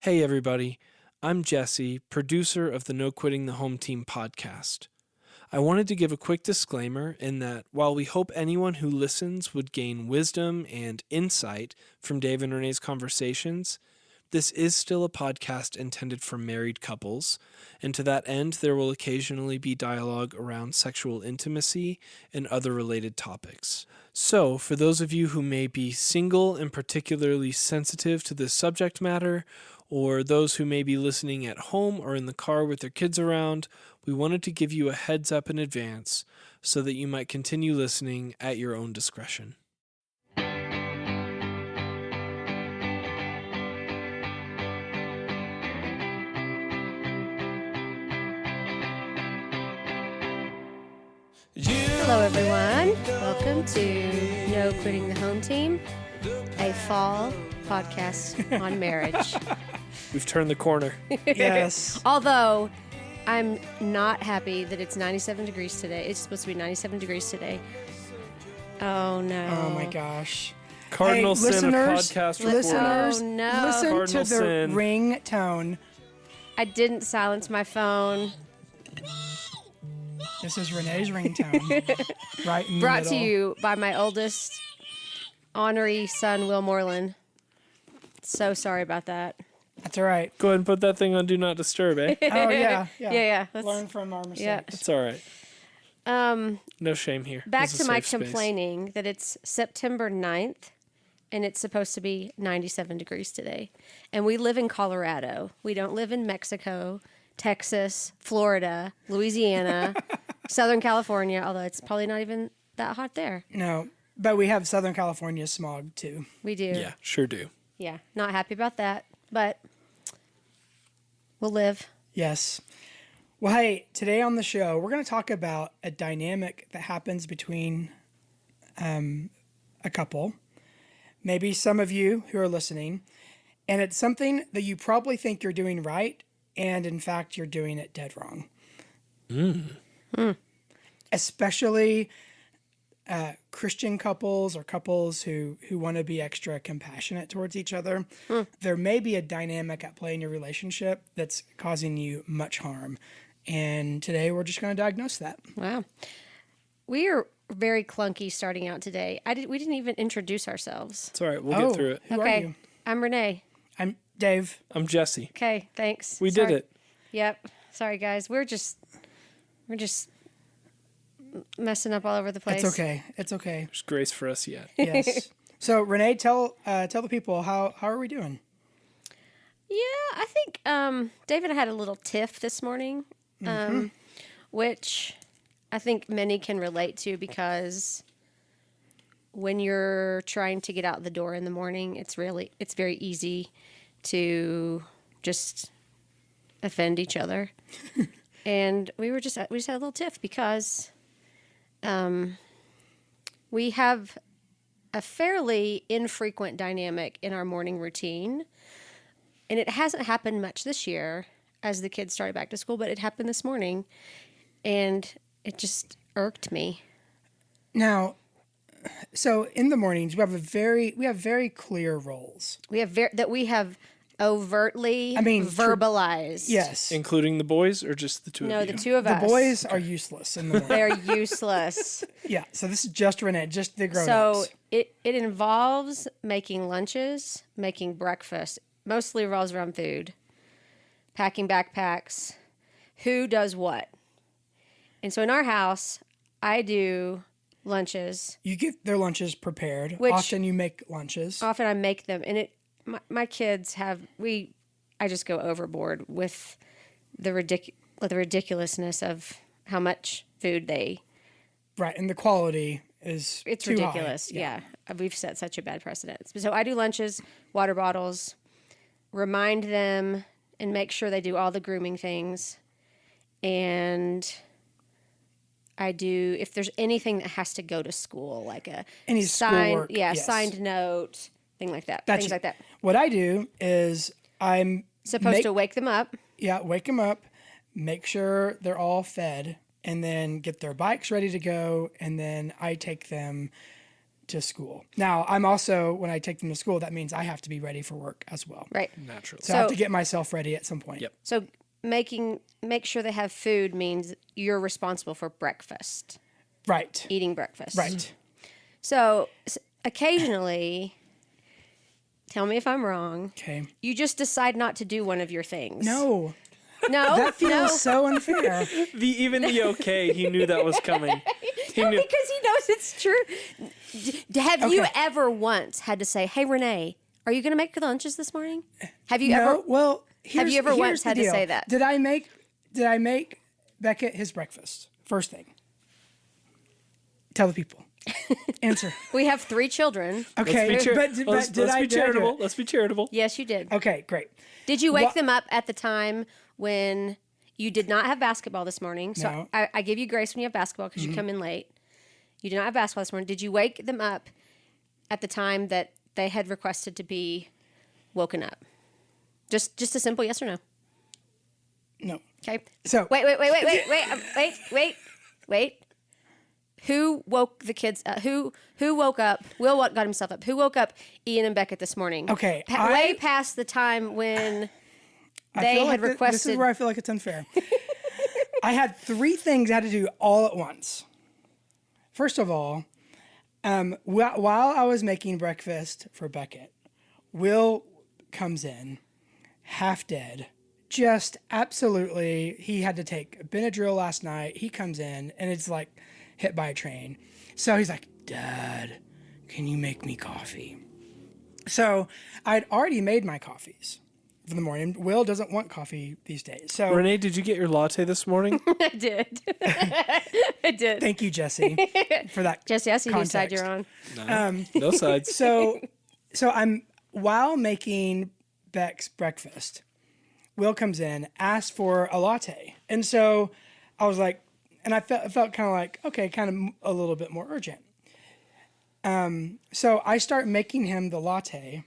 Hey, everybody. I'm Jesse, producer of the No Quitting the Home Team podcast. I wanted to give a quick disclaimer in that while we hope anyone who listens would gain wisdom and insight from Dave and Renee's conversations, this is still a podcast intended for married couples, and to that end, there will occasionally be dialogue around sexual intimacy and other related topics. So, for those of you who may be single and particularly sensitive to this subject matter, or those who may be listening at home or in the car with their kids around, we wanted to give you a heads up in advance so that you might continue listening at your own discretion. Hello, everyone. Welcome to No Quitting the Home Team, a fall podcast on marriage. We've turned the corner. Yes. Although I'm not happy that it's 97 degrees today. It's supposed to be 97 degrees today. Oh, no. Oh my gosh. Cardinal Hey, sin of listeners, podcast recording. Listeners, Oh, no. listen Cardinal to the sin. ringtone. I didn't silence my phone. This is Renee's ringtone. Right in the Brought to middle. you by my oldest honorary son, Will Moreland. So sorry about that. That's all right. Go ahead and put that thing on Do Not Disturb, eh? Oh yeah, yeah. Yeah. Learn from our mistakes. Yeah. It's all right. No shame here. Back This is to a my safe space. complaining that it's September 9th and it's supposed to be 97 degrees today. And we live in Colorado. We don't live in Mexico, Texas, Florida, Louisiana, Southern California, although it's probably not even that hot there. No, but we have Southern California smog too. We do. Yeah, sure do. Yeah. Not happy about that, but we'll live. Yes. Well, hey, today on the show, we're going to talk about a dynamic that happens between a couple, maybe some of you who are listening, and it's something that you probably think you're doing right, and in fact, you're doing it dead wrong. Especially Christian couples or couples who want to be extra compassionate towards each other. There may be a dynamic at play in your relationship that's causing you much harm. And today we're just going to diagnose that. Wow. We are very clunky starting out today. We didn't even introduce ourselves. It's all right. We'll get through it. Who are Okay. you? I'm Renee. I'm Dave. I'm Jesse. Okay, thanks. We did it. Yep. Sorry, guys. We're just messing up all over the place. It's okay. It's okay. There's grace for us yet. Yes. So Renee, tell the people how are we doing? Yeah, I think Dave and I had a little tiff this morning, which I think many can relate to because when you're trying to get out the door in the morning, it's very easy to just offend each other. And we just had a little tiff because we have a fairly infrequent dynamic in our morning routine. And it hasn't happened much this year as the kids started back to school, but it happened this morning. And it just irked me. Now, so in the mornings we have very clear roles. We have overtly verbalized. Yes. Including the boys or just the two No, of you? the two of The us. boys are useless in the morning. They're useless. Yeah, so this is just Renee, just the grown-ups. So it involves making lunches, making breakfast, mostly revolves around food, packing backpacks, who does what. And so in our house, I do lunches. You get their lunches prepared. Which- Often you make lunches. Often I make them, and my kids I just go overboard with the ridiculousness of how much food they. Right, and the quality is It's too high. ridiculous. Yeah. We've set such a bad precedent. So I do lunches, water bottles, remind them and make sure they do all the grooming things. And I do, if there's anything that has to go to school, like Any schoolwork, yes. signed note, thing like that. That's Things like that. What I do is I'm Supposed to wake them up. Yeah, wake them up, make sure they're all fed, and then get their bikes ready to go, and then I take them to school. Now, I'm also, when I take them to school, that means I have to be ready for work as well. Right. Naturally. So I have So- to get myself ready at some point. Yep. So make sure they have food means you're responsible for breakfast, Right. eating breakfast. Right. So occasionally, tell me if I'm wrong, Okay. you just decide not to do one of your things. No, No. that feels no. so unfair. Even the okay, he knew that was coming. He No, knew. because he knows it's true. Have you Okay. ever once had to say, "Hey, Renee, are you going to make the lunches this morning?" Have you No, ever? well, Have you ever here's once the had to deal. say that? Did I make Beckett his breakfast? First thing. Tell the people. Answer. We have 3 children. Okay, Let's be, but did let's I be did I do charitable. it? Let's be charitable. Yes, you did. Okay, great. Did you wake Wha- them up at the time when you did not have basketball this morning? So No. I give you grace when you have basketball because you come in late. You did not have basketball this morning. Did you wake them up at the time that they had requested to be woken up? Just a simple yes or no. No. Okay. So Wait. Who woke the kids up? Who woke up? Will what got himself up? Who woke up Ian and Beckett this morning? Okay, Way past the time when I they feel had like this requested. is where I feel like it's unfair. I had 3 things I had to do all at once. First of all, while I was making breakfast for Beckett, Will comes in, half dead, just absolutely. He had to take Benadryl last night. He comes in and it's like hit by a train. So he's like, "Dad, can you make me coffee?" So I'd already made my coffees for the morning. Will doesn't want coffee these days. So Renee, did you get your latte this morning? I did. I did. thank you, Jesse, for that. Jesse, I see whose side context. you're on. No sides. So I'm while making Beck's breakfast, Will comes in, asks for a latte, and so I was like, and I felt kind of like, okay, kind of a little bit more urgent. So I start making him the latte,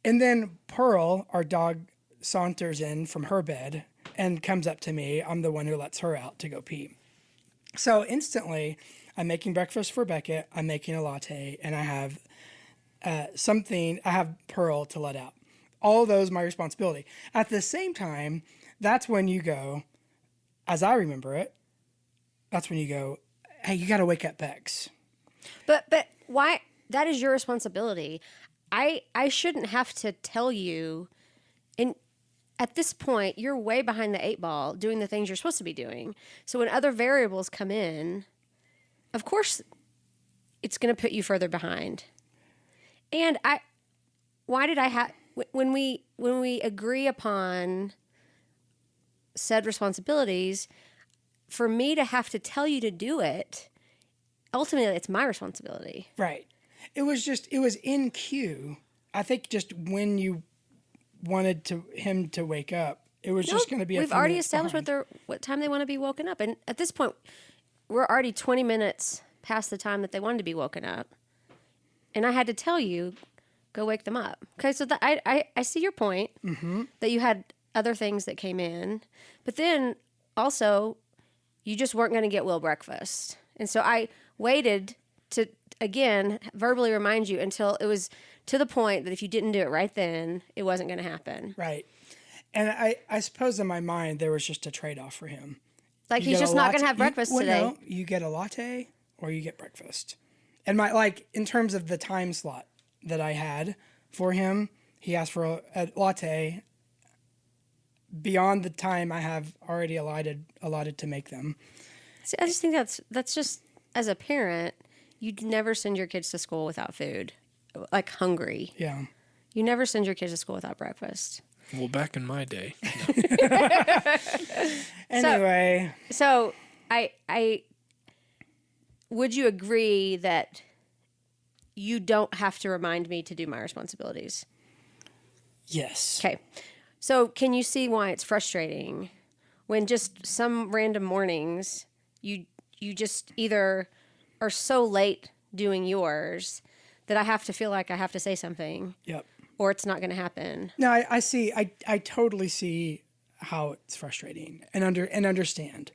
and then Pearl, our dog, saunters in from her bed and comes up to me. I'm the one who lets her out to go pee. So instantly, I'm making breakfast for Beckett. I'm making a latte, and I have I have Pearl to let out. All of those my responsibility. At the same time, that's when you go, as I remember it, that's when you go, "Hey, you got to wake up Bex." But why? That is your responsibility. I shouldn't have to tell you. And at this point, you're way behind the 8 ball doing the things you're supposed to be doing. So when other variables come in, of course, it's going to put you further behind. And why did I have when we agree upon said responsibilities, for me to have to tell you to do it, ultimately it's my responsibility. Right. It was in cue. I think just when you wanted him to wake up, it was just going to be. We've already established what time they want to be woken up, and at this point, we're already 20 minutes past the time that they wanted to be woken up, and I had to tell you, go wake them up. Okay, so I see your point that you had other things that came in, but then also you just weren't going to get Will breakfast, and so I waited to again verbally remind you until it was to the point that if you didn't do it right then, it wasn't going to happen. Right. And I suppose in my mind there was just a trade-off for him. Like You he's get a just not going latte- to have breakfast today. No, you get a latte or you get breakfast. And in terms of the time slot that I had for him, he asked for a latte beyond the time I have already allotted to make them. See, I just think that's just, as a parent, you'd never send your kids to school without food, like hungry. Yeah. You never send your kids to school without breakfast. Well, back in my day. Anyway, So I would you agree that you don't have to remind me to do my responsibilities? yes. Okay. So can you see why it's frustrating when just some random mornings you just either are so late doing yours that I have to feel like I have to say something Yep. or it's not going to happen? No, I see. I totally see how it's frustrating and understand.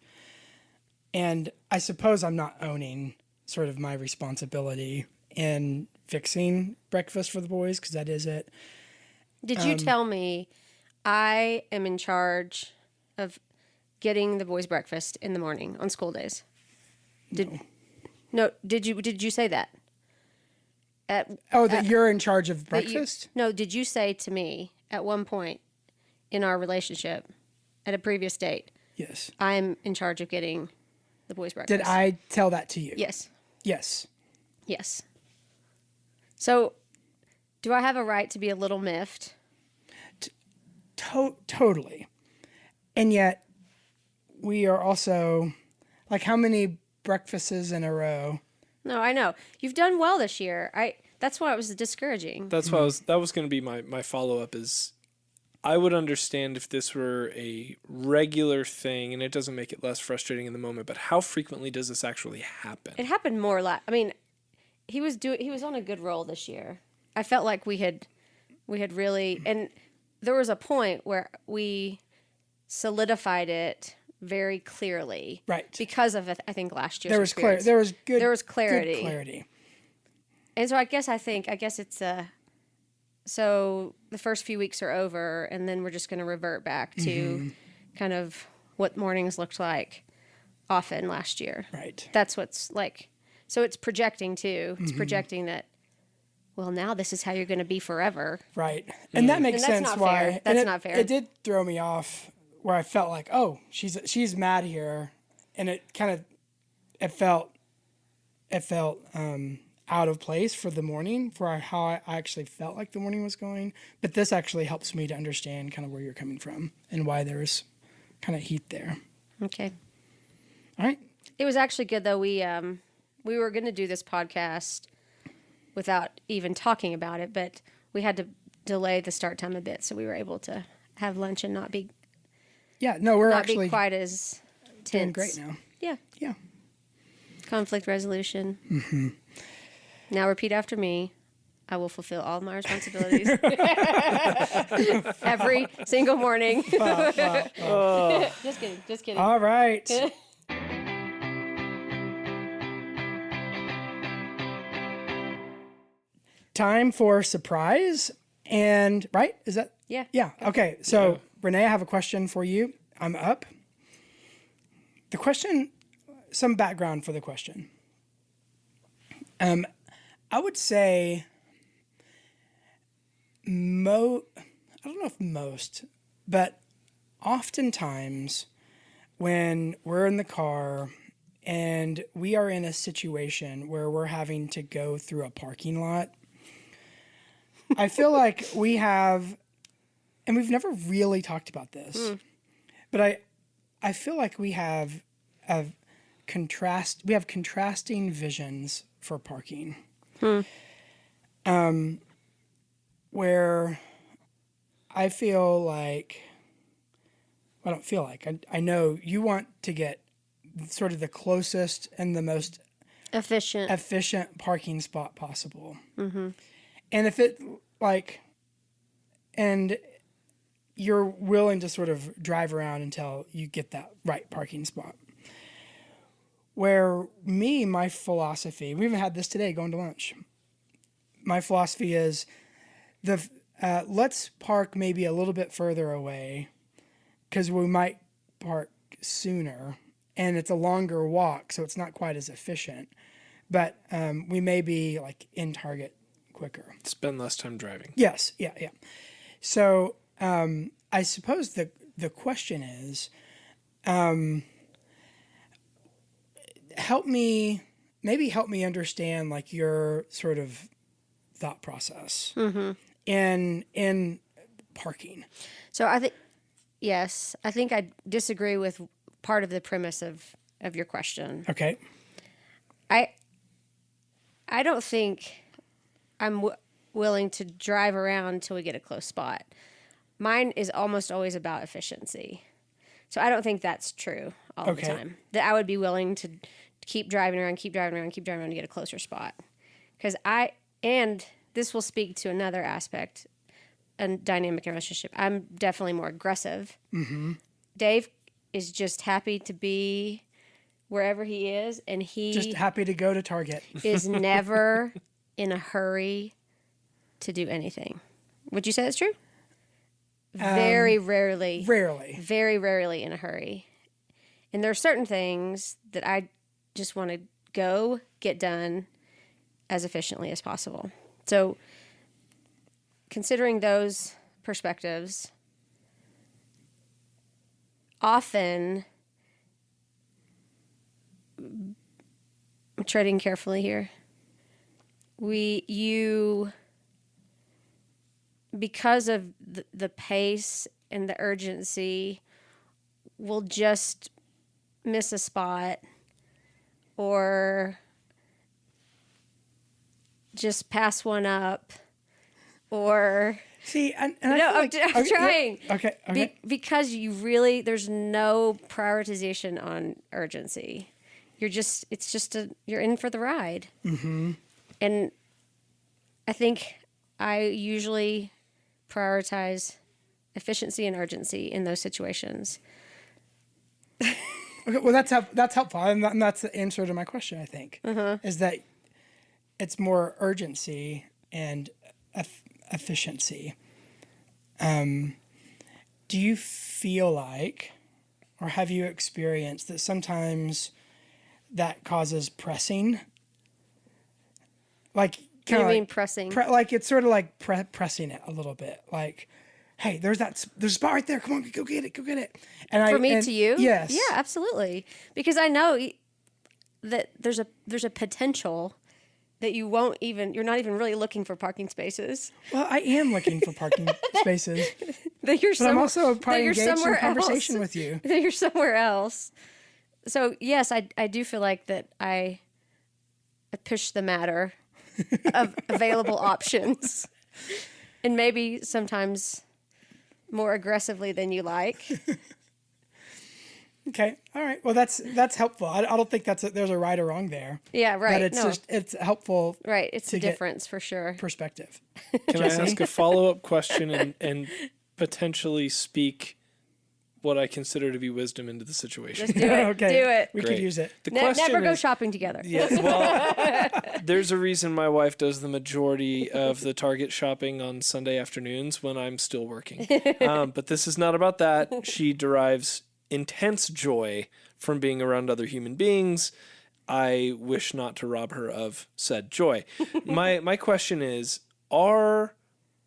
And I suppose I'm not owning sort of my responsibility in fixing breakfast for the boys, because that is it. Did you tell me I am in charge of getting the boys breakfast in the morning on school days? No. Did you say that? That you're in charge of that you- breakfast? no, did you say to me at one point in our relationship at a previous date, Yes. I'm in charge of getting the boys breakfast? Did I tell that to you? Yes. Yes. Yes. So, do I have a right to be a little miffed? Totally. And yet, we are also, like, how many breakfasts in a row? No, I know. You've done well this year. That's why it was discouraging. That's why that was going to be my follow up. Is I would understand if this were a regular thing and it doesn't make it less frustrating in the moment. But how frequently does this actually happen? It happened more I mean, he was on a good roll this year. I felt like we had really, and there was a point where we solidified it very clearly, Right. Because of I think last year's There was experience. There was clarity. Good clarity. And so I guess it's so the first few weeks are over, and then we're just going to revert back to kind of what mornings looked like often last year. Right. That's what's like. So it's projecting too. It's projecting that. Well, now this is how you're going to be forever. Right. And that makes And that's sense not why. fair. and That's it, not fair. It did throw me off where I felt like, oh, she's mad here. And it kind of, it felt out of place for the morning, for how I actually felt like the morning was going. But this actually helps me to understand kind of where you're coming from and why there's kind of heat there. Okay. All right. It was actually good though. We were going to do this podcast without even talking about it, but we had to delay the start time a bit, so we were able to have lunch and not be Yeah. No, we're actually be quite as tense. doing great now. Yeah. Yeah. Conflict resolution. Mm-hmm. Now repeat after me. I will fulfill all my responsibilities every single morning. Just kidding. Just kidding. All right. Time for surprise. And, right? Is that? Yeah. Yeah. Okay. So, Renee, I have a question for you. I'm up. The question, some background for the question. I would say I don't know if most, but oftentimes when we're in the car and we are in a situation where we're having to go through a parking lot, I feel like we have, and we've never really talked about this, but I feel like we have contrasting visions for parking. Where I feel like, I don't feel like, I know you want to get sort of the closest and the most efficient parking spot possible. Mm-hmm. And if it, like, and you're willing to sort of drive around until you get that right parking spot. Where my philosophy, we even had this today going to lunch. My philosophy is let's park maybe a little bit further away because we might park sooner and it's a longer walk, so it's not quite as efficient. But we may be like in Target quicker. Spend less time driving. Yes, yeah. So I suppose the question is, help me understand like your sort of thought process in parking. So I think I disagree with part of the premise of your question. Okay. I don't think I'm willing to drive around till we get a close spot. Mine is almost always about efficiency. So I don't think that's true all the time. That I would be willing to keep driving around to get a closer spot. And this will speak to another aspect, a dynamic in a relationship. I'm definitely more aggressive. Mm-hmm. Dave is just happy to be wherever he is, and he just happy to go to Target. is never in a hurry to do anything. Would you say that's true? Very rarely. Rarely. Very rarely in a hurry. And there are certain things that I just want to go get done as efficiently as possible. So, considering those perspectives, often, I'm treading carefully here. Because of the pace and the urgency, will just miss a spot or just pass one up or See, and I no, feel I'm, like, I'm okay, trying. Okay. Because there's no prioritization on urgency. You're in for the ride. Mm-hmm. And I think I usually prioritize efficiency and urgency in those situations. Okay, well, that's helpful, and that's the answer to my question. I think is that it's more urgency and efficiency. Do you feel like, or have you experienced that sometimes that causes pressing? Like, What do you mean pressing? like it's sort of like pressing it a little bit. Like, hey, there's a spot right there. Come on, go get it. And For me to you? yes, Yeah, absolutely. Because I know that there's a potential that you're not even really looking for parking spaces. Well, I am looking for parking spaces, That you're but I'm also probably engaged in conversation with you. That you're somewhere else. So yes, I do feel like that I push the matter of available options, and maybe sometimes more aggressively than you like. Okay, all right. Well, that's helpful. I don't think there's a right or wrong there. Yeah, right. But it's helpful. Right, it's to a get difference for sure. Perspective. Can I ask a follow-up question and potentially speak what I consider to be wisdom into the situation? Let's do it. Okay. Do it. We Great. could use it. The question Never go is, shopping together. yeah, well, there's a reason my wife does the majority of the Target shopping on Sunday afternoons when I'm still working. But this is not about that. She derives intense joy from being around other human beings. I wish not to rob her of said joy. My question is, are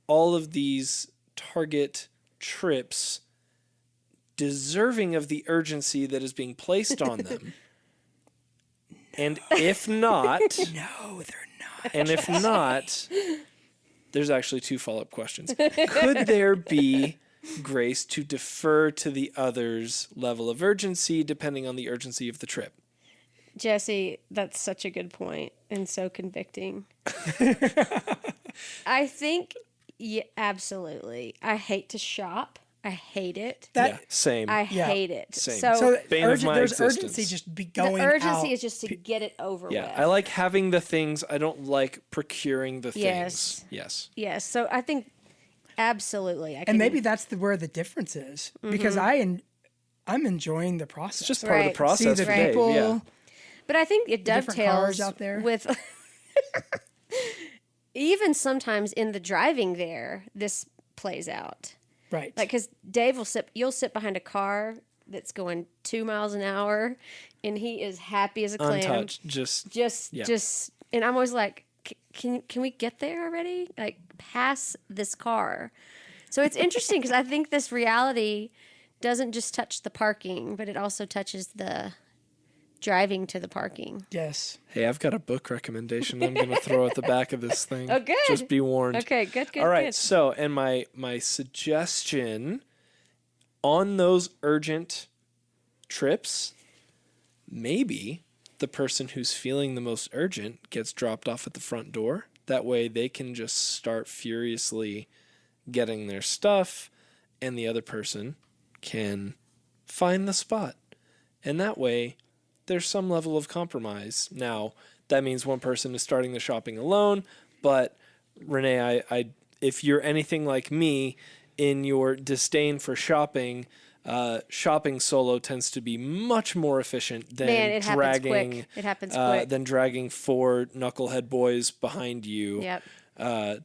all of these Target trips deserving of the urgency that is being placed on them? And if not, No, they're not. and if not, there's actually two follow-up questions. Could there be grace to defer to the other's level of urgency depending on the urgency of the trip? Jesse, that's such a good point and so convicting. I think, yeah, absolutely. I hate to shop. I hate it. Yeah, same. I hate it. Same. So Bane of my there's existence. urgency just be the going out. urgency is just to get it over Yeah, with. I like having the things. I don't like procuring the Yes. things. Yes. Yes, so I think absolutely. And maybe that's where the difference is because I'm enjoying the process. It's just part of Right. the process See the for Dave. people. Yeah. But I think it different dovetails cars out there. with even sometimes in the driving there, this plays out. Right. Like, because you'll sit behind a car that's going 2 miles an hour, and he is happy as a clam. Untouched. Just, and I'm always like, can we get there already? Like, pass this car. So it's interesting because I think this reality doesn't just touch the parking, but it also touches the driving to the parking. Yes. Hey, I've got a book recommendation I'm going to throw at the back of this thing. Oh, good. Just be warned. Okay, good. All right. Good. So, and my suggestion on those urgent trips, maybe the person who's feeling the most urgent gets dropped off at the front door. That way they can just start furiously getting their stuff, and the other person can find the spot. And that way there's some level of compromise. Now, that means one person is starting the shopping alone, but Renee, I if you're anything like me in your disdain for shopping, shopping solo tends to be much more efficient than Man, it happens dragging quick. It happens quick. than dragging 4 knucklehead boys behind you Yep.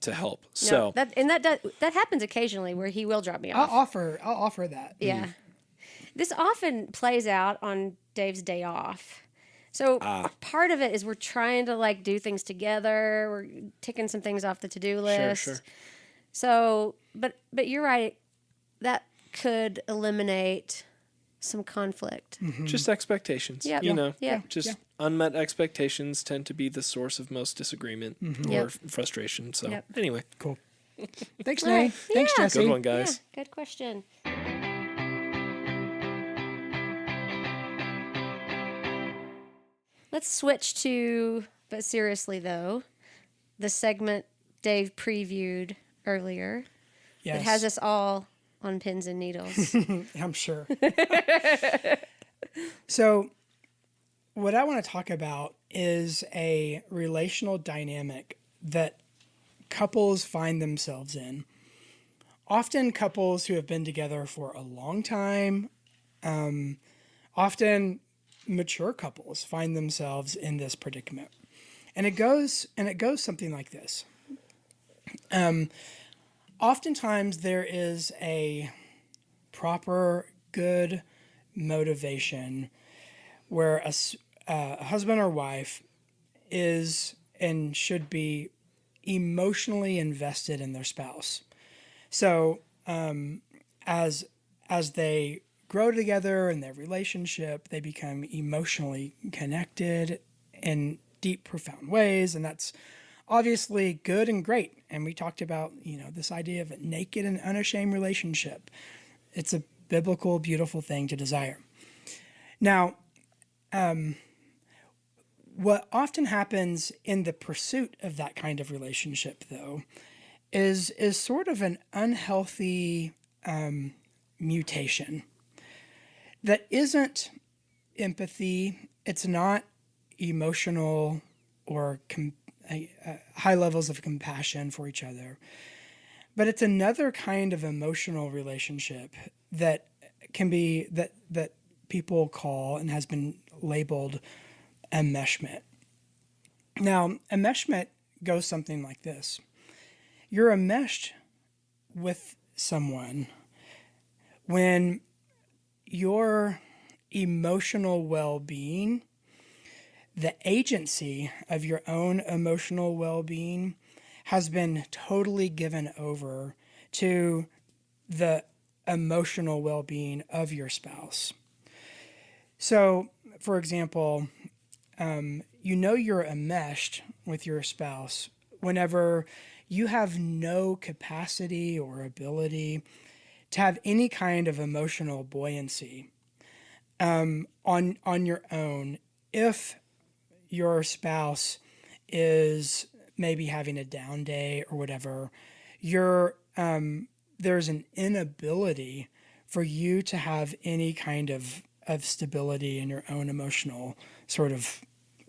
to help. No, So that happens occasionally where he will drop me I'll off. offer that. Yeah. This often plays out on Dave's day off. So part of it is we're trying to like do things together. We're ticking some things off the to-do list. Sure. So, but you're right. That could eliminate some conflict. just expectations. Yep. You know, Yeah. just unmet expectations tend to be the source of most disagreement or Yep. frustration. So Yep. anyway, Cool. Thanks, All Nay. right. Thanks, Yeah. Jesse. good one, guys. Yeah, good question. Let's switch to, but seriously though, the segment Dave previewed earlier. Yes. It has us all on pins and needles. I'm sure. So, what I want to talk about is a relational dynamic that couples find themselves in. Often, couples who have been together for a long time, often mature couples find themselves in this predicament. And it goes something like this. Oftentimes there is a proper, good motivation where a husband or wife is and should be emotionally invested in their spouse. So as they grow together in their relationship, they become emotionally connected in deep, profound ways, and that's obviously good and great. And we talked about, this idea of a naked and unashamed relationship. It's a biblical, beautiful thing to desire. Now, what often happens in the pursuit of that kind of relationship, though, is sort of an unhealthy mutation that isn't empathy. It's not emotional or high levels of compassion for each other, but it's another kind of emotional relationship that can be that people call and has been labeled enmeshment. Now, enmeshment goes something like this. You're enmeshed with someone when your emotional well-being, the agency of your own emotional well-being, has been totally given over to the emotional well-being of your spouse. So, for example, you're enmeshed with your spouse whenever you have no capacity or ability to have any kind of emotional buoyancy on your own. If your spouse is maybe having a down day or whatever, there's an inability for you to have any kind of stability in your own emotional sort of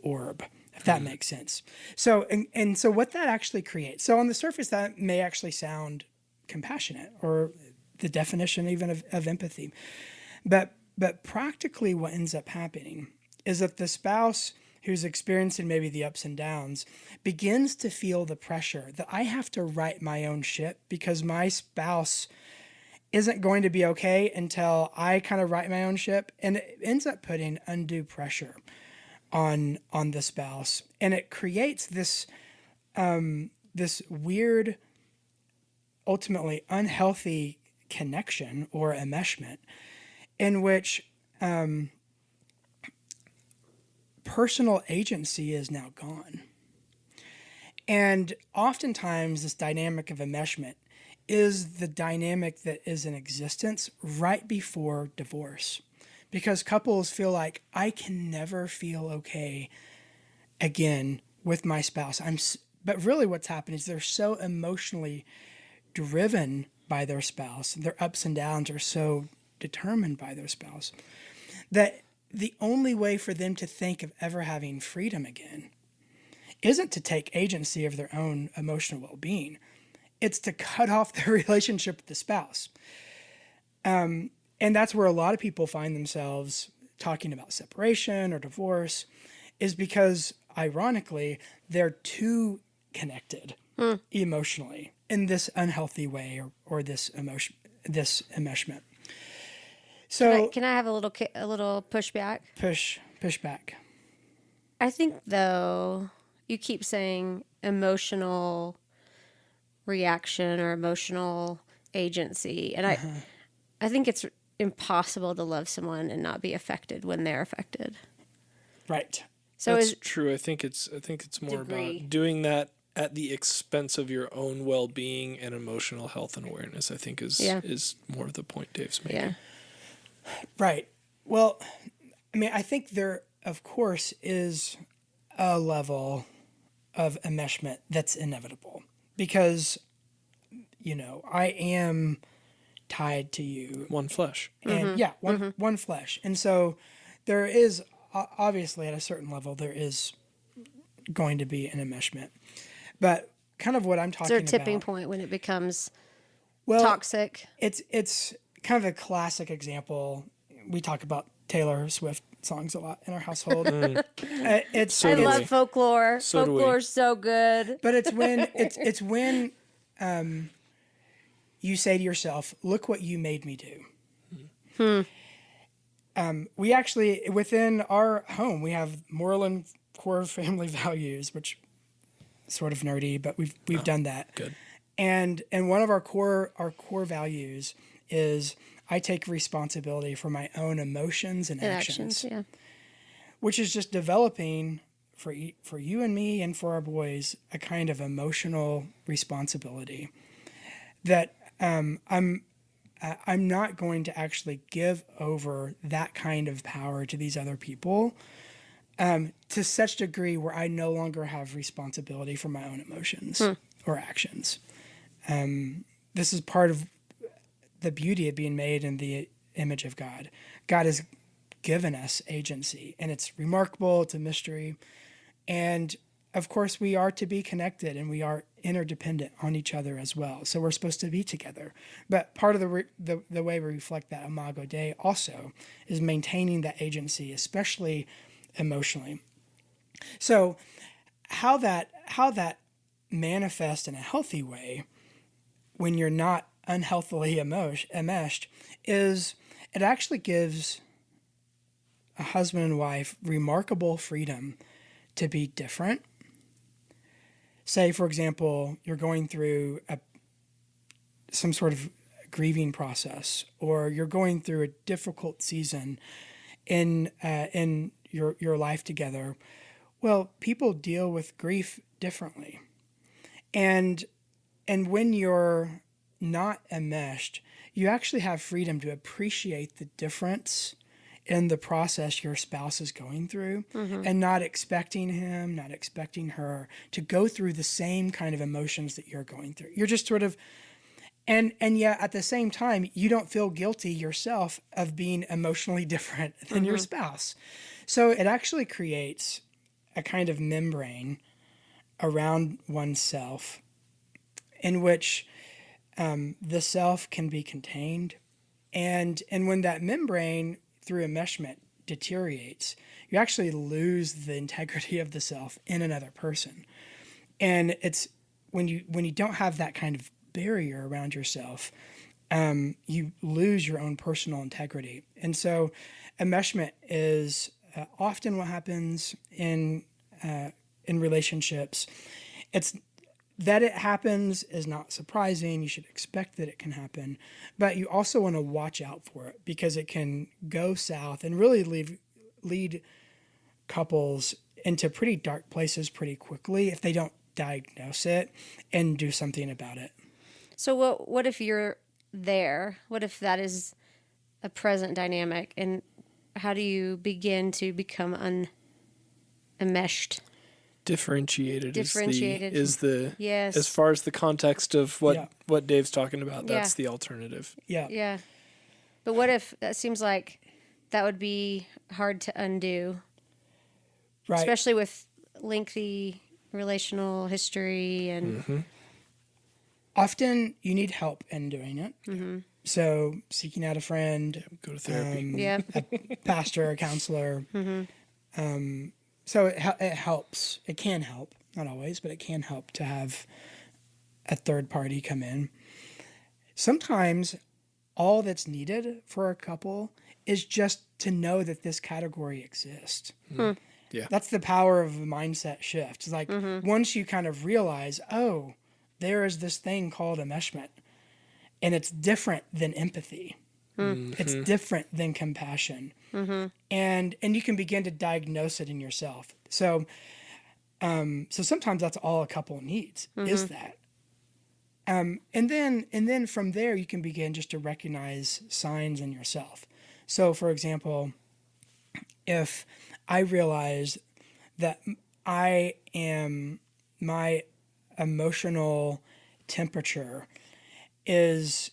orb, if that makes sense. So, and so what that actually creates, so on the surface, that may actually sound compassionate or the definition even of empathy. But practically what ends up happening is that the spouse who's experiencing maybe the ups and downs begins to feel the pressure that I have to right my own ship because my spouse isn't going to be okay until I kind of right my own ship. And it ends up putting undue pressure on the spouse. And it creates this weird, ultimately unhealthy connection or enmeshment in which personal agency is now gone. And oftentimes this dynamic of enmeshment is the dynamic that is in existence right before divorce. Because couples feel like, I can never feel okay again with my spouse. But really what's happened is they're so emotionally driven by their spouse. Their ups and downs are so determined by their spouse that the only way for them to think of ever having freedom again isn't to take agency of their own emotional well-being. It's to cut off their relationship with the spouse. And And that's where a lot of people find themselves talking about separation or divorce, is because ironically, they're too connected emotionally in this unhealthy way, or this enmeshment. So Can I have a little pushback? push back. I think though you keep saying emotional reaction or emotional agency, and I think it's impossible to love someone and not be affected when they're affected. Right. So That's is true. I think it's more Degree. about doing that at the expense of your own well-being and emotional health and awareness. I think is more of the point Dave's making. yeah. Right. Well, I mean, I think there, of course, is a level of enmeshment that's inevitable because, I am tied to you. One flesh. And one flesh. And so there is, obviously, at a certain level, there is going to be an enmeshment. But kind of what I'm talking Is there a about. tipping point when it becomes Well, toxic? It's kind of a classic example. We talk about Taylor Swift songs a lot in our household. It's I do love we. folklore. So do we. Folklore's so good. but it's when you say to yourself, "Look what you made me do." We actually, within our home, we have moral core family values, which is sort of nerdy, but we've done that. Good. And one of our core values is I take responsibility for my own emotions and actions, Yeah. which is just developing for you and me and for our boys a kind of emotional responsibility that I'm not going to actually give over that kind of power to these other people to such degree where I no longer have responsibility for my own emotions or actions. This is part of the beauty of being made in the image of God. God has given us agency, and it's remarkable. It's a mystery. And of course, we are to be connected, and we are interdependent on each other as well. So we're supposed to be together. But part of the way we reflect that Imago Dei also is maintaining that agency, especially emotionally. So how that manifests in a healthy way when you're not unhealthily enmeshed is it actually gives a husband and wife remarkable freedom to be different. Say, for example, you're going through some sort of grieving process, or you're going through a difficult season in your life together. Well, people deal with grief differently, and when you're not enmeshed, you actually have freedom to appreciate the difference in the process your spouse is going through and not expecting him, not expecting her to go through the same kind of emotions that you're going through. You're just sort of, and yet at the same time, you don't feel guilty yourself of being emotionally different than your spouse. So it actually creates a kind of membrane around oneself in which the self can be contained. And when that membrane through enmeshment deteriorates, you actually lose the integrity of the self in another person. And it's when you don't have that kind of barrier around yourself, you lose your own personal integrity. And so enmeshment is often what happens in relationships. It's that it happens is not surprising. You should expect that it can happen, but you also want to watch out for it because it can go south and really lead couples into pretty dark places pretty quickly if they don't diagnose it and do something about it. So what if you're there? What if that is a present dynamic? And how do you begin to become enmeshed? Differentiated is the Yes. as far as the context of what Dave's talking about, that's Yeah. the alternative. Yeah. But what if that seems like that would be hard to undo, Right. especially with lengthy relational history and Often you need help in doing it. So seeking out a friend, Go to therapy. Yeah. a pastor, a counselor. So it helps. It can help, not always, but it can help to have a third party come in. Sometimes all that's needed for a couple is just to know that this category exists. Yeah. That's the power of a mindset shift. It's like once you kind of realize, oh, there is this thing called enmeshment, and it's different than empathy. It's different than compassion. And you can begin to diagnose it in yourself. So sometimes that's all a couple needs is that. And then from there you can begin just to recognize signs in yourself. So for example, if I realize that my emotional temperature is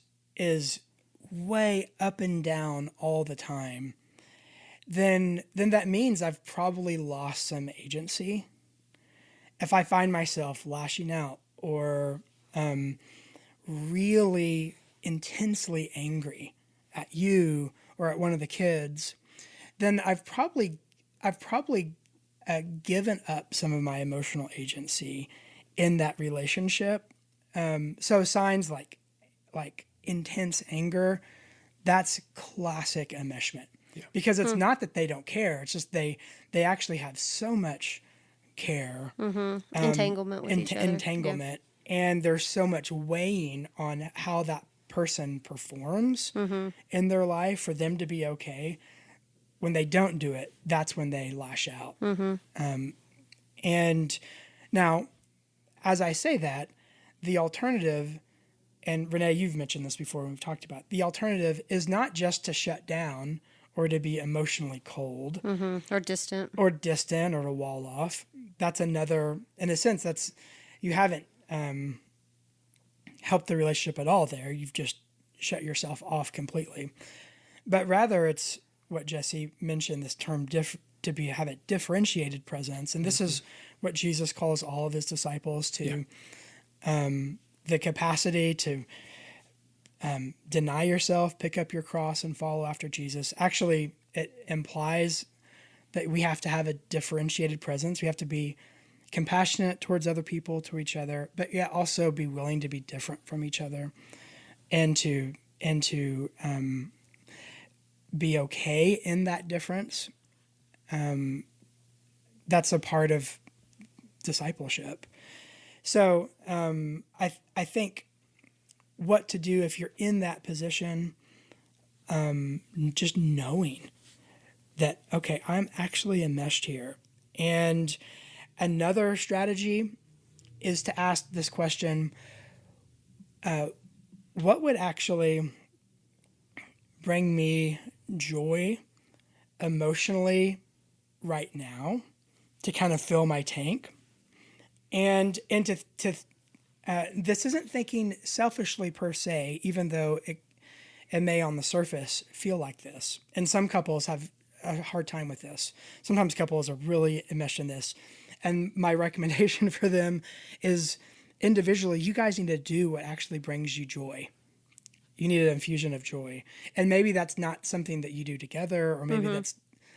way up and down all the time, then that means I've probably lost some agency. If I find myself lashing out or really intensely angry at you or at one of the kids, then I've probably given up some of my emotional agency in that relationship. So signs like intense anger, that's classic enmeshment. Yeah. Because it's not that they don't care; it's just they actually have so much care, Entanglement with each other. entanglement, and there's so much weighing on how that person performs in their life for them to be okay. When they don't do it, that's when they lash out. And now, as I say that, the alternative, and Renee, you've mentioned this before when we've talked about, the alternative is not just to shut down or to be emotionally cold Or distant. or distant or to wall off. That's another, in a sense, that's, you haven't helped the relationship at all there. You've just shut yourself off completely. But rather it's what Jesse mentioned, this term have a differentiated presence. And this is what Jesus calls all of his disciples to, the capacity to deny yourself, pick up your cross, and follow after Jesus. Actually, it implies that we have to have a differentiated presence. We have to be compassionate towards other people, to each other, but yet also be willing to be different from each other, and to be okay in that difference. That's a part of discipleship. So I think what to do if you're in that position, just knowing that, okay, I'm actually enmeshed here. And another strategy is to ask this question, what would actually bring me joy emotionally right now to kind of fill my tank? And to this isn't thinking selfishly per se, even though it may on the surface feel like this. And some couples have a hard time with this. Sometimes couples are really enmeshed in this. And my recommendation for them is individually, you guys need to do what actually brings you joy. You need an infusion of joy. And maybe that's not something that you do together, or maybe that's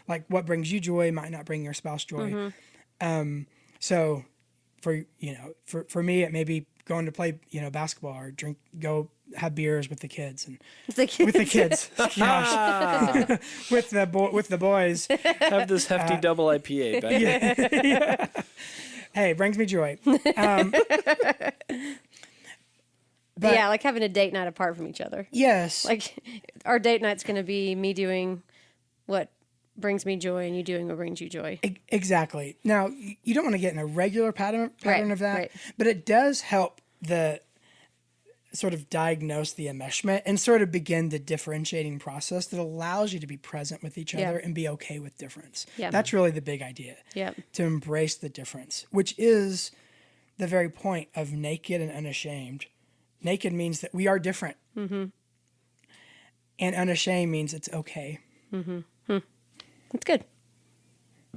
like what brings you joy might not bring your spouse joy. So for me, it may be going to play, basketball or go have beers with the kids and with the kids, gosh, with the boys. Have this hefty double IPA back there. Yeah. Hey, it brings me joy. But yeah, like having a date night apart from each other. yes, Like our date night's going to be me doing what brings me joy and you doing what brings you joy. exactly. Now, you don't want to get in a regular pattern of that, right. but it does help the sort of diagnose the enmeshment and sort of begin the differentiating process that allows you to be present with each other and be okay with difference. Yeah. That's really the big idea. Yeah. To embrace the difference, which is the very point of naked and unashamed. Naked means that we are different. And unashamed means it's okay. It's good.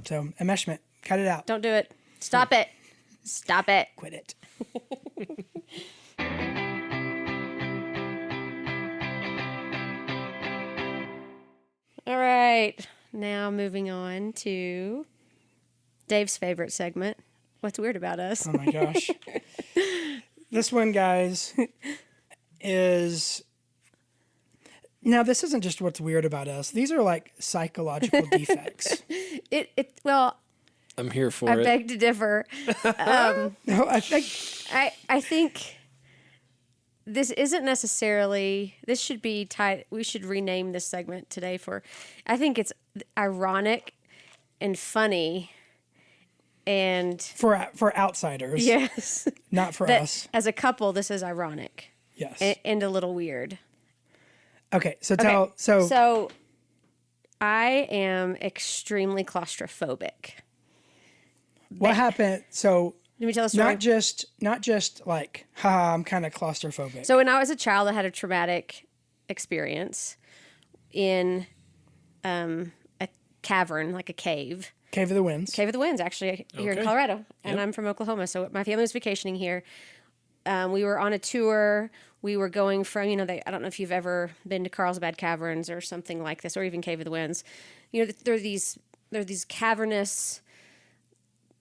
So, enmeshment, cut it out. Don't do it. Stop it. Stop it. Quit it. All right. Now moving on to Dave's favorite segment. What's weird about us? Oh my gosh. This one, guys, is now this isn't just what's weird about us. These are like psychological defects. Well, I'm here for I it. beg to differ. No, I think I think this isn't necessarily. This should be tied. We should rename this segment today for. I think it's ironic and funny, and for outsiders, yes, not for that us. as a couple, this is ironic Yes. and a little weird. Okay, so Okay, so so I am extremely claustrophobic. what happened? So Let me tell a story. not just like, ha, I'm kind of claustrophobic. So when I was a child, I had a traumatic experience in a cavern, like a cave. Cave of the Winds. Cave of the Winds, actually, here in Okay. Colorado. And I'm from Oklahoma. So my family was vacationing here. We were on a tour. We were going from, I don't know if you've ever been to Carlsbad Caverns or something like this, or even Cave of the Winds. There are these cavernous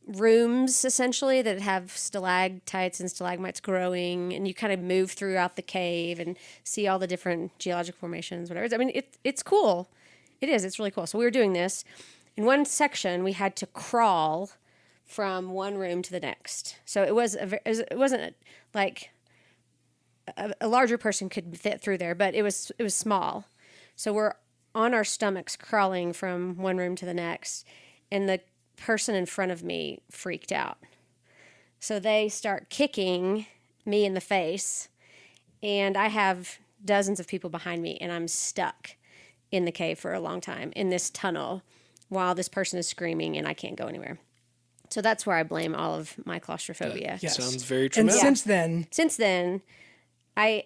rooms essentially that have stalactites and stalagmites growing, and you kind of move throughout the cave and see all the different geologic formations, whatever. I mean, it's cool. It is. It's really cool. So we were doing this. In one section, we had to crawl from one room to the next. So it wasn't like a larger person could fit through there, but it was small. So we're on our stomachs crawling from one room to the next, and the person in front of me freaked out. So they start kicking me in the face, and I have dozens of people behind me, and I'm stuck in the cave for a long time in this tunnel while this person is screaming and I can't go anywhere. So that's where I blame all of my claustrophobia. Yes. Sounds very And traumatic. since then, I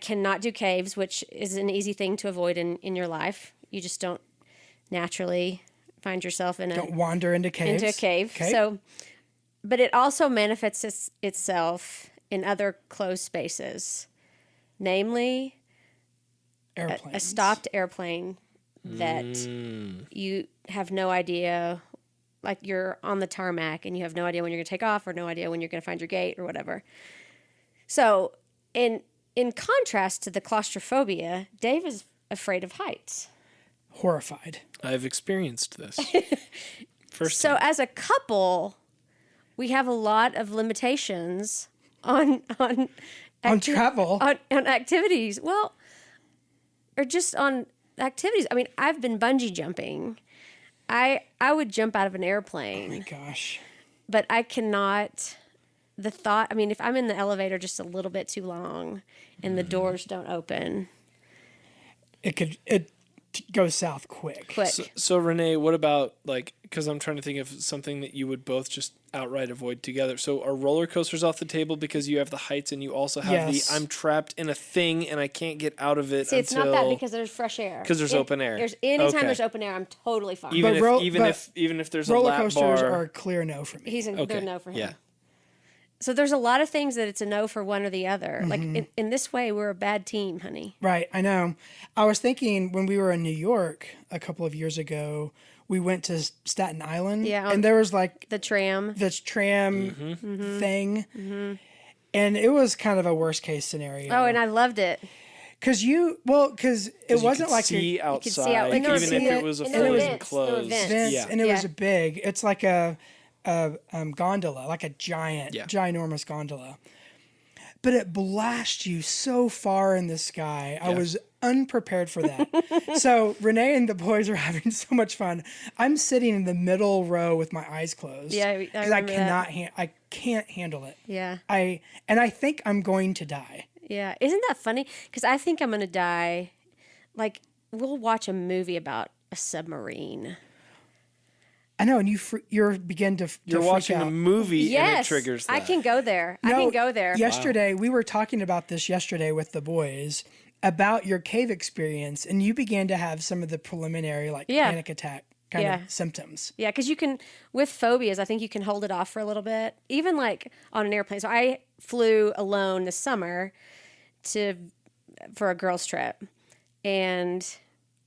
cannot do caves, which is an easy thing to avoid in your life. You just don't naturally find yourself don't wander into caves. into a cave. Okay. So, but it also manifests itself in other closed spaces, namely Airplanes. a stopped airplane that you have no idea, like you're on the tarmac and you have no idea when you're going to take off or no idea when you're going to find your gate or whatever. So in contrast to the claustrophobia, Dave is afraid of heights. Horrified. I've experienced this. First So as a couple, we have a lot of limitations on On travel. on activities. Well, or just on activities. I mean, I've been bungee jumping. I would jump out of an Oh airplane, my gosh. but I cannot. The thought. I mean, if I'm in the elevator just a little bit too long, and the doors don't open It goes south quick. quick. So Renee, what about because I'm trying to think of something that you would both just outright avoid together. So are roller coasters off the table because you have the heights and you also have Yes. the I'm trapped in a thing and I can't get out of it See, it's until not that because there's fresh air. 'Cause there's open air. Anytime Okay. there's open air, I'm totally fine. even But if there's a roller lap coasters bar. are a clear no for me. They're Okay. no for him. Yeah. So there's a lot of things that it's a no for one or the other. Like Mm-hmm. in this way, we're a bad team, honey. Right, I know. I was thinking when we were in New York a couple of years ago, we went to Staten Island. Yeah, and there was like The tram. this tram Mm-hmm. thing. And it was kind of a worst case scenario. Oh, and I loved it. Because it You wasn't could like see a outside, out- and there even was- if and it was a there were frozen vents, there were closed. vents. vents, Yeah. and it was Yeah. big. It's like a gondola, like a giant, Yeah. ginormous gondola. But it blasts you so far in the sky. I Yeah. was unprepared for that. So Renee and the boys are having so much fun. I'm sitting in the middle row with my eyes closed. Yeah, I because I remember that. cannot. I can't handle it. Yeah. I think I'm going to die. Yeah. Isn't that funny? Because I think I'm going to die. Like, we'll watch a movie about a submarine. I know, and you begin to You're freak watching out. a movie and it Yes. triggers that. I can go there. I No, can go there. Yesterday, we were talking about this yesterday with the boys about your cave experience, and you began to have some of the preliminary Yeah. panic attack kind Yeah. of symptoms. Yeah, because you can, with phobias, I think you can hold it off for a little bit, even like on an airplane. So I flew alone this summer for a girls' trip, and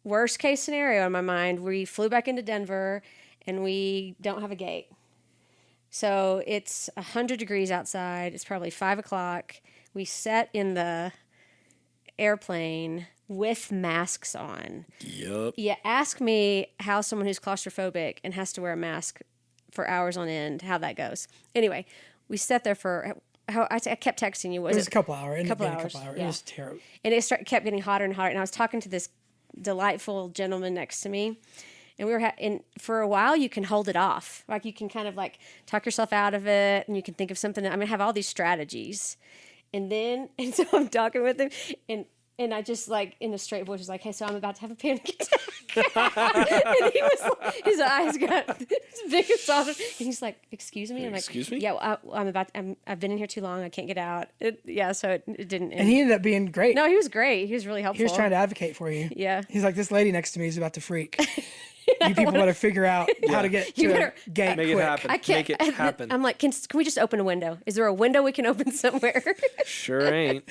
worst case scenario in my mind, we flew back into Denver and we don't have a gate. So it's 100 degrees outside. It's probably 5 o'clock. We sat in the airplane with masks on. Yup. Yeah, ask me how someone who's claustrophobic and has to wear a mask for hours on end, how that goes. Anyway, we sat there for, I kept texting you. It was a couple hours. Couple It hours. It Yeah. was terrible. And it kept getting hotter and hotter. And I was talking to this delightful gentleman next to me. And we were, and for a while, you can hold it off. Like you can kind of like talk yourself out of it, and you can think of something. I mean, have all these strategies. And then, and so I'm talking with him, and I just like in a straight voice was like, "Hey, so I'm about to have a panic attack." And he was like, his eyes got as big as saucers. And he's like, "Excuse me." I'm like, Excuse me? "Yeah, well, I've been in here too long. I can't get out." So it didn't. And he ended up being great. No, he was great. He was really helpful. He was trying to advocate for you. Yeah. He's like, this lady next to me is about to freak. You people got to figure out how to get You to better- a gate Make quick. it happen. I can't. Make it happen. I'm like, can we just open a window? Is there a window we can open somewhere? Sure ain't.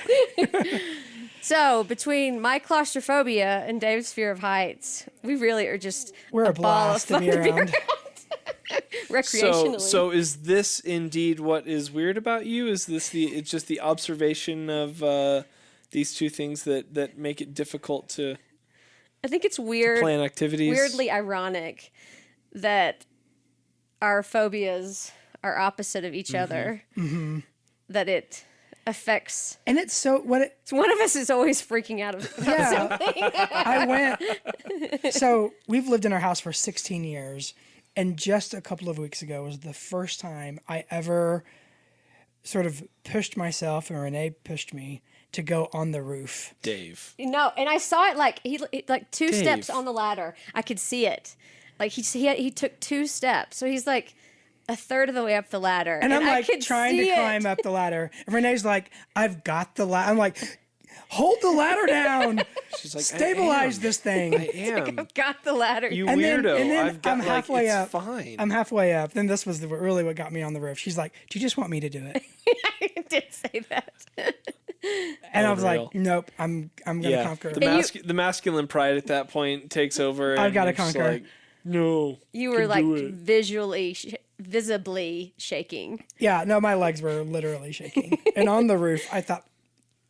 So between my claustrophobia and Dave's fear of heights, we really are just We're a ball of blast to fun be around. recreationally. So is this indeed what is weird about you? Is this it's just the observation of these two things that make it difficult to I think it's weird, plan activities? weirdly ironic that our phobias are opposite of each other. Mm-hmm. That it affects. And it's so what it One of us is always freaking out about yeah. something. I went. So we've lived in our house for 16 years, and just a couple of weeks ago was the first time I ever sort of pushed myself, and Renee pushed me to go on the roof. Dave. No, and I saw it like he like two Dave. steps on the ladder. I could see it. Like he took 2 steps. So he's like a third of the way up the ladder. And I'm I like could trying to see it. climb up the ladder. And Renee's like, I've got the ladder. I'm like, hold the ladder down. She's like, Stabilize this thing. I am. I've got the ladder. You And weirdo. then I've got I'm halfway it's up. fine. I'm halfway up. Then this was really what got me on the roof. She's like, do you just want me to do it? I did say that. And I was Unreal. like, nope, I'm gonna conquer it. The masculine pride at that point takes over. I've and gotta you're just conquer. Like, no. You were can like do it. visibly shaking. Yeah, no, my legs were literally shaking. And on the roof, I thought,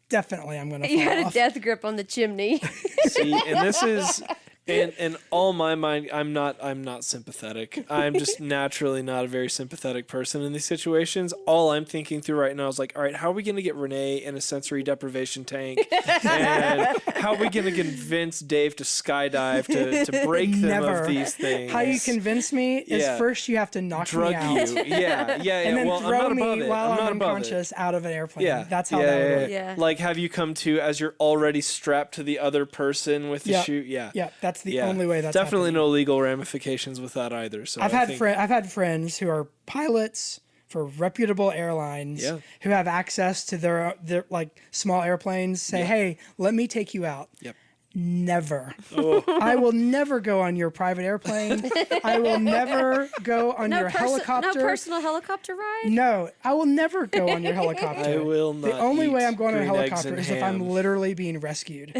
definitely I'm gonna fall You had a off. death grip on the chimney. See, and this is in all my mind, I'm not sympathetic. I'm just naturally not a very sympathetic person in these situations. All I'm thinking through right now is like, all right, how are we going to get Renee in a sensory deprivation tank? And how are we going to convince Dave to skydive to break them Never. of these things? How you convince me is Yeah. first you have to knock drug me out. you? Yeah. And then well, throw I'm not me above it. while I'm not I'm above it. unconscious out of an airplane. Yeah, That's how that would work. Yeah. Like, have you come to as you're already strapped to the other person with the Yep. chute? Yeah, Yeah, that's the Yeah. only way that's definitely happening. no legal ramifications with that either. So I've I had think, I've had friends who are pilots for reputable airlines Yeah. who have access to their like small airplanes. Say, hey, let me take you out. Yep. Never. I will never go on your private airplane. I will never go on your helicopter. No personal helicopter ride? No, I will never go on your helicopter. I will The not only way eat I'm going on a green eggs helicopter and is if I'm ham. literally being rescued.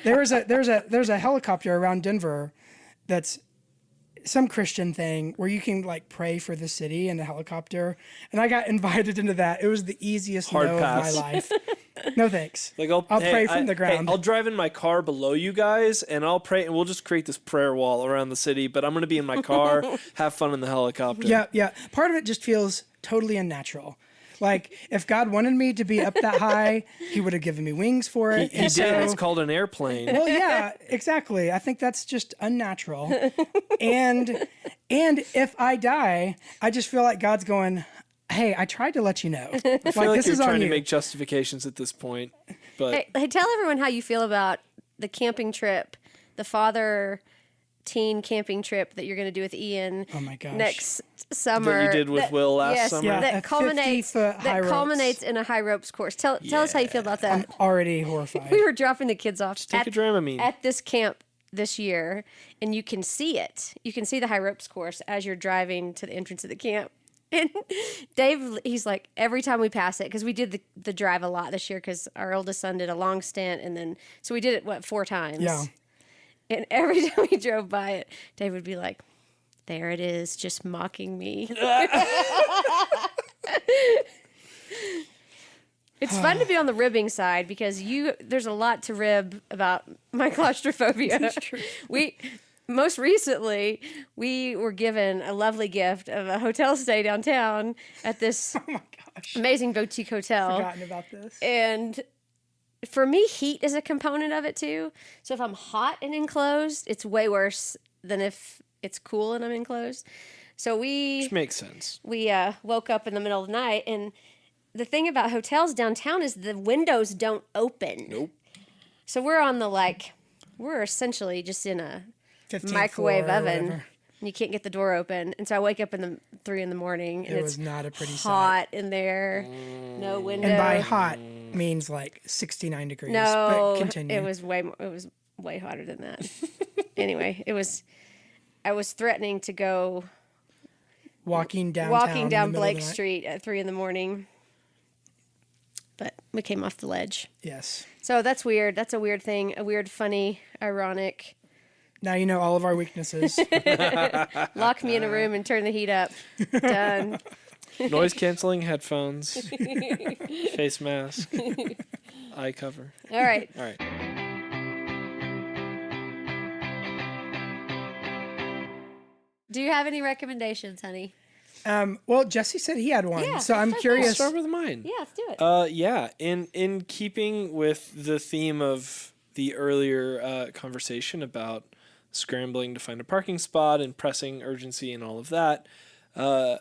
there's a helicopter around Denver that's some Christian thing where you can like pray for the city in a helicopter, and I got invited into that. It was the easiest Hard no pass. of my life. No thanks. Like I'll I'll hey, pray from the ground. I'll drive in my car below you guys, and I'll pray, and we'll just create this prayer wall around the city. But I'm gonna be in my car, have fun in the helicopter. Yeah. Part of it just feels totally unnatural. Like if God wanted me to be up that high, He would have given me wings for it. He did. It's called an airplane. Well, yeah, exactly. I think that's just unnatural. And if I die, I just feel like God's going, "Hey, I tried to let you know. I feel like this you're is on trying to you." make justifications at this point. But Hey, tell everyone how you feel about the camping trip, the father-teen camping trip that you're going to do with Ian Oh my gosh. next summer. That you did with Will last yes, summer? Yeah, a that culminates 50-foot high ropes. culminates in a high ropes course. Tell us how you feel about that. I'm already horrified. We were dropping the kids off take a Dramamine. at this camp this year, and you can see it. You can see the high ropes course as you're driving to the entrance of the camp. And Dave, he's like, every time we pass it, because we did the drive a lot this year because our oldest son did a long stint, and then, so we did it, 4 times? Yeah. And every time we drove by it, Dave would be like, there it is, just mocking me. It's fun to be on the ribbing side because there's a lot to rib about my claustrophobia. Most recently, we were given a lovely gift of a hotel stay downtown at this amazing boutique hotel. Forgotten about this. And for me, heat is a component of it too. So if I'm hot and enclosed, it's way worse than if it's cool and I'm enclosed. So Which makes sense. we woke up in the middle of the night, and the thing about hotels downtown is the windows don't open. Nope. So we're essentially just in a 15th microwave floor or oven. whatever. And you can't get the door open. And so I wake up in the 3 a.m. and It it's was not a pretty sight. hot in there. No window. And by hot means like 69 degrees. No, But continue. it was way hotter than that. Anyway, I was threatening to go walking down Blake Street at 3 a.m. But we came off the ledge. Yes. So that's weird. That's a weird thing. A weird, funny, ironic. Now you know all of our weaknesses. Lock me in a room and turn the heat up. Done. Noise canceling headphones, face mask, eye cover. All right. All right. Do you have any recommendations, honey? Well, Jesse said he had one, Yeah, so I'm let's curious. Start with mine. Yeah, let's do it. Yeah. In keeping with the theme of the earlier conversation about scrambling to find a parking spot and pressing urgency and all of that, a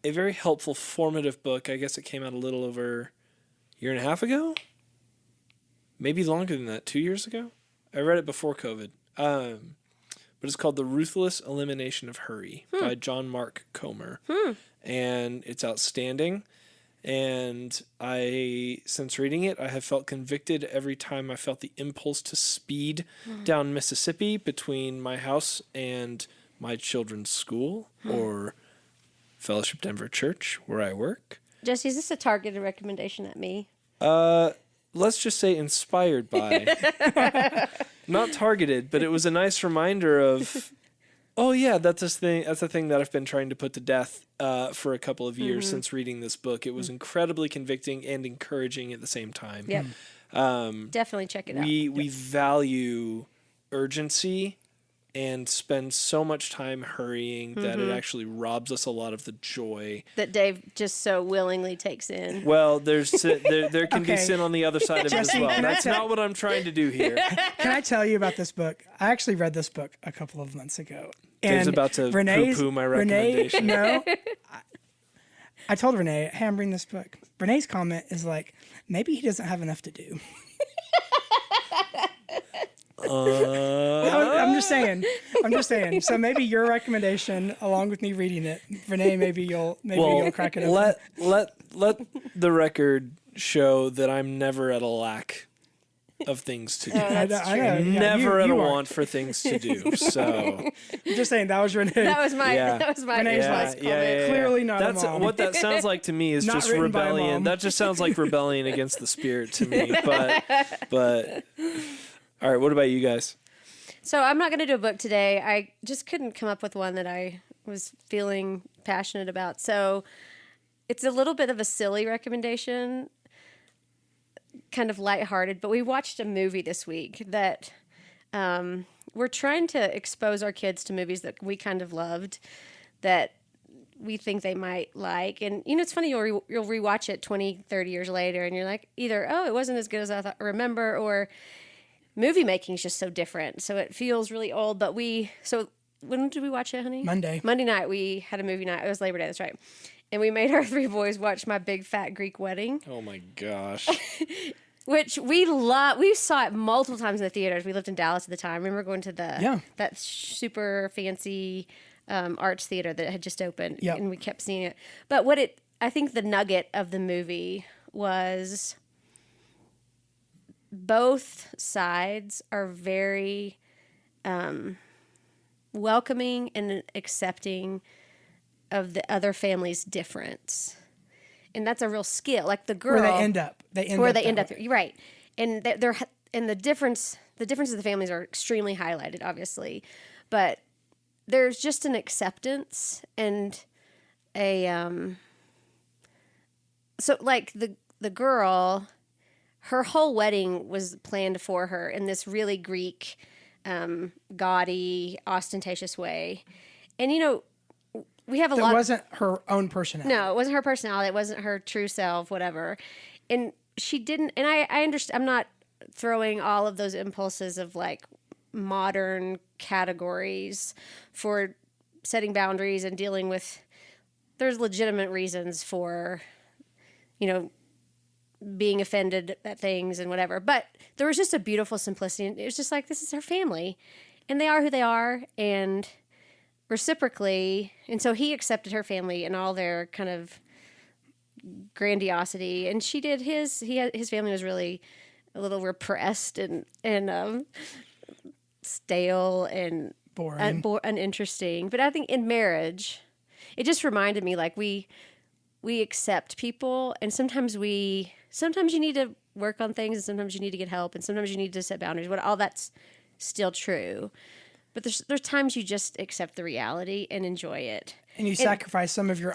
very helpful, formative book. I guess it came out a little over a year and a half ago, maybe longer than that, 2 years ago. I read it before COVID. But it's called The Ruthless Elimination of Hurry by John Mark Comer. And it's outstanding. And since reading it, I have felt convicted every time I felt the impulse to speed down Mississippi between my house and my children's school or Fellowship Denver Church, where I work. Jesse, is this a targeted recommendation at me? Let's just say inspired by. Not targeted, but it was a nice reminder of, oh yeah, that's a thing that I've been trying to put to death for a couple of years since reading this book. It was incredibly convicting and encouraging at the same time. Yep. Definitely check it out. We value urgency and spend so much time hurrying that it actually robs us a lot of the joy That Dave just so willingly takes in. Well, there can be Okay. sin on the other side of it as Jesse, well. can I That's tell- not what I'm trying to do here. Can I tell you about this book? I actually read this book a couple of months ago. Dave's about to poo-poo my recommendation. No. I told Renee, hey, I'm reading this book. Renee's comment is like, maybe he doesn't have enough to do. I'm just saying. So maybe your recommendation, along with me reading it, Renee, maybe you'll crack it open. Let the record show that I'm never at a lack of things to do. I know, yeah, Never at a you are. want for things to do. So I'm just saying that was Renee. That was my Yeah. Renee's advice like, comment. Clearly not a That's mom. what that sounds like to me. Is Not just written by a rebellion. mom. That just sounds like rebellion against the spirit to me. But all right. What about you guys? So I'm not going to do a book today. I just couldn't come up with one that I was feeling passionate about. So it's a little bit of a silly recommendation, kind of lighthearted, but we watched a movie this week that we're trying to expose our kids to movies that we kind of loved that we think they might like. And, it's funny, you'll rewatch it 20, 30 years later and you're like, either, oh, it wasn't as good as I remember, or movie making is just so different. So it feels really old. But so when did we watch it, honey? Monday night, we had a movie night. It was Labor Day, that's right. And we made our 3 boys watch My Big Fat Greek Wedding, Oh my gosh. which we love. We saw it multiple times in the theaters. We lived in Dallas at the time. I remember going to that super fancy arts theater that had just opened, Yep. and we kept seeing it. But I think the nugget of the movie was both sides are very welcoming and accepting of the other family's difference. And that's a real skill. Like the girl, where they end up. You're right. And the difference the differences of the families are extremely highlighted, obviously, but there's just an acceptance and a so like the girl, her whole wedding was planned for her in this really Greek, gaudy, ostentatious way, and we have a lot. It wasn't her own personality. No, it wasn't her personality. It wasn't her true self, whatever. And she didn't, and I understand, I'm not throwing all of those impulses of like modern categories for setting boundaries and dealing with, there's legitimate reasons for, being offended at things and whatever. But there was just a beautiful simplicity. And it was just like, this is her family and they are who they are. And reciprocally, and so he accepted her family and all their kind of grandiosity, and she did his. His family was really a little repressed and stale and Boring. Uninteresting. But I think in marriage, it just reminded me like we accept people, and sometimes you need to work on things, and sometimes you need to get help, and sometimes you need to set boundaries. But all that's still true. But there's times you just accept the reality and enjoy it. And you sacrifice some of your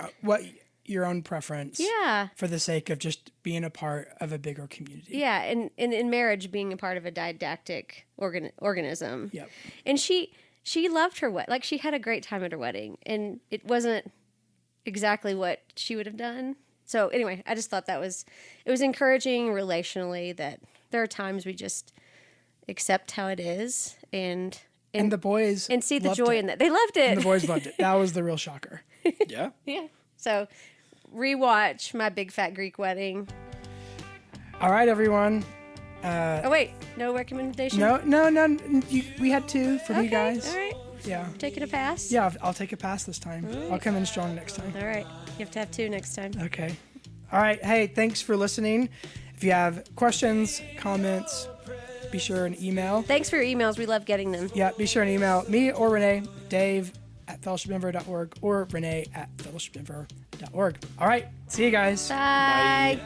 own preference. Yeah. For the sake of just being a part of a bigger community. Yeah, and in marriage, being a part of a didactic organism. Yep. And she loved her wedding. Like, she had a great time at her wedding. And it wasn't exactly what she would have done. So anyway, I just thought it was encouraging relationally that there are times we just accept how it is and the boys and see the loved joy it. in that. They loved it. And the boys loved it. That was the real shocker. Yeah. Yeah. So rewatch My Big Fat Greek Wedding. All right, everyone. Oh wait, no recommendation. No. We had two from you guys. All right, Yeah. taking a pass. Yeah, I'll take a pass this time. I'll come in strong next time. All right, you have to have two next time. Okay. All right. Hey, thanks for listening. If you have questions, comments, be sure and email. Thanks for your emails. We love getting them. Yeah, be sure and email me or Renee, Dave@fellowshipdenver.org or Renee@fellowshipdenver.org. All right. See you guys. Bye. Bye.